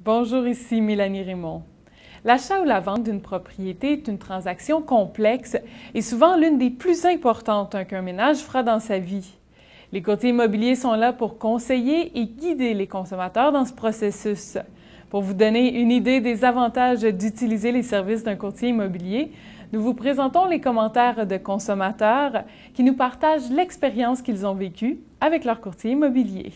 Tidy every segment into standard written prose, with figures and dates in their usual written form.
Bonjour, ici Mélanie Raymond. L'achat ou la vente d'une propriété est une transaction complexe et souvent l'une des plus importantes qu'un ménage fera dans sa vie. Les courtiers immobiliers sont là pour conseiller et guider les consommateurs dans ce processus. Pour vous donner une idée des avantages d'utiliser les services d'un courtier immobilier, nous vous présentons les commentaires de consommateurs qui nous partagent l'expérience qu'ils ont vécue avec leur courtier immobilier.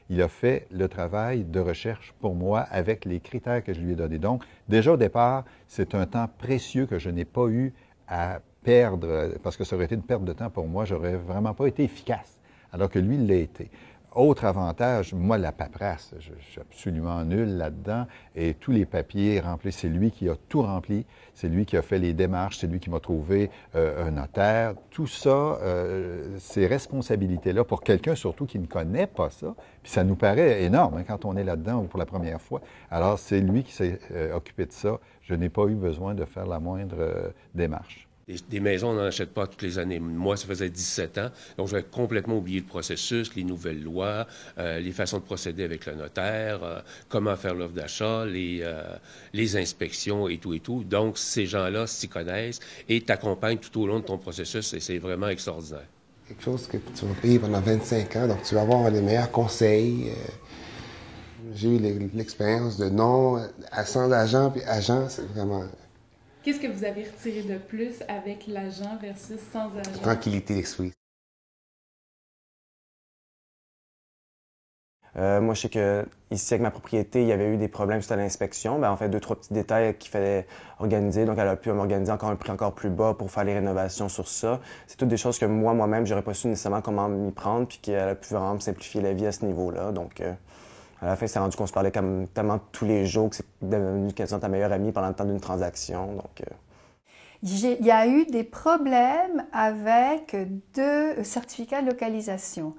Il a fait le travail de recherche pour moi avec les critères que je lui ai donnés. Donc, déjà au départ, c'est un temps précieux que je n'ai pas eu à perdre, parce que ça aurait été une perte de temps pour moi, j'aurais vraiment pas été efficace, alors que lui, il l'a été. Autre avantage, moi, la paperasse, je suis absolument nul là-dedans, et tous les papiers remplis, c'est lui qui a tout rempli, c'est lui qui a fait les démarches, c'est lui qui m'a trouvé un notaire. Tout ça, ces responsabilités-là, pour quelqu'un surtout qui ne connaît pas ça, puis ça nous paraît énorme quand on est là-dedans pour la première fois. Alors, c'est lui qui s'est occupé de ça. Je n'ai pas eu besoin de faire la moindre démarche. Des maisons, on n'en achète pas toutes les années. Moi, ça faisait 17 ans, donc j'avais complètement oublié le processus, les nouvelles lois, les façons de procéder avec le notaire, comment faire l'offre d'achat, les inspections et tout et tout. Donc, ces gens-là s'y connaissent et t'accompagnent tout au long de ton processus et c'est vraiment extraordinaire. Quelque chose que tu vas payer pendant 25 ans, donc tu vas avoir les meilleurs conseils. J'ai eu l'expérience de non à 100 agents, puis agents, c'est vraiment... Qu'est-ce que vous avez retiré de plus avec l'agent versus sans agent? Tranquillité d'esprit. Moi, je sais que ici, avec ma propriété, il y avait eu des problèmes suite à l'inspection. En fait, 2-3 petits détails qu'il fallait organiser. Donc, elle a pu m'organiser encore un prix encore plus bas pour faire les rénovations sur ça. C'est toutes des choses que moi-même, j'aurais pas su nécessairement comment m'y prendre, puis qu'elle a pu vraiment me simplifier la vie à ce niveau-là. Donc, à la fin, c'est rendu qu'on se parlait comme tellement tous les jours que c'est devenu quasiment ta meilleure amie pendant le temps d'une transaction. Donc, il y a eu des problèmes avec 2 certificats de localisation.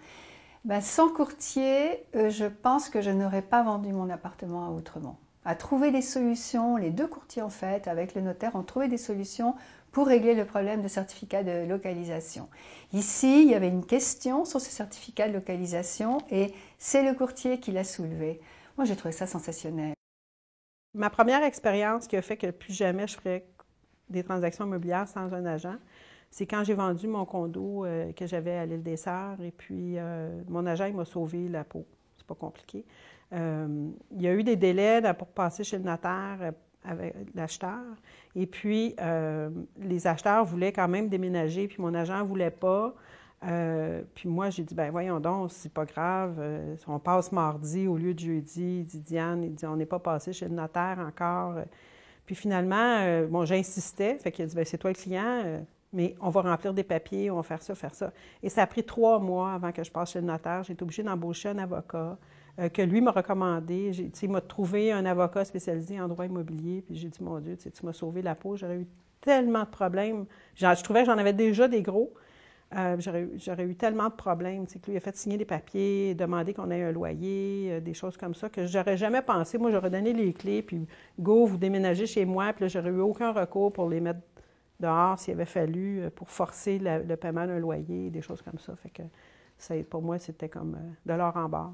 Sans courtier, je pense que je n'aurais pas vendu mon appartement à Outremont. À trouver des solutions, les 2 courtiers en fait, avec le notaire, ont trouvé des solutions pour régler le problème de certificat de localisation. Ici, il y avait une question sur ce certificat de localisation et c'est le courtier qui l'a soulevé. Moi, j'ai trouvé ça sensationnel. Ma première expérience qui a fait que plus jamais je ferais des transactions immobilières sans un agent, c'est quand j'ai vendu mon condo que j'avais à l'île des Sœurs et puis mon agent il m'a sauvé la peau. C'est pas compliqué. Il y a eu des délais pour passer chez le notaire avec l'acheteur et puis les acheteurs voulaient quand même déménager puis mon agent voulait pas. Puis moi, j'ai dit, ben voyons donc, c'est pas grave, on passe mardi au lieu de jeudi. Il dit, Diane, il dit, on n'est pas passé chez le notaire encore. Puis finalement, bon, j'insistais, fait qu'il a dit, ben c'est toi le client, mais on va remplir des papiers, on va faire ça, faire ça. Et ça a pris 3 mois avant que je passe chez le notaire. J'ai été obligée d'embaucher un avocat que lui m'a recommandé. Il m'a trouvé un avocat spécialisé en droit immobilier. Puis j'ai dit, mon Dieu, tu m'as sauvé la peau. J'aurais eu tellement de problèmes. Je trouvais que j'en avais déjà des gros. J'aurais eu tellement de problèmes. Que lui a fait signer des papiers, demander qu'on ait un loyer, des choses comme ça, que j'aurais jamais pensé. Moi, j'aurais donné les clés, puis go, vous déménagez chez moi, puis là, j'aurais eu aucun recours pour les mettre dehors s'il avait fallu pour forcer le paiement d'un loyer, des choses comme ça. Fait que pour moi, c'était comme de l'or en barre.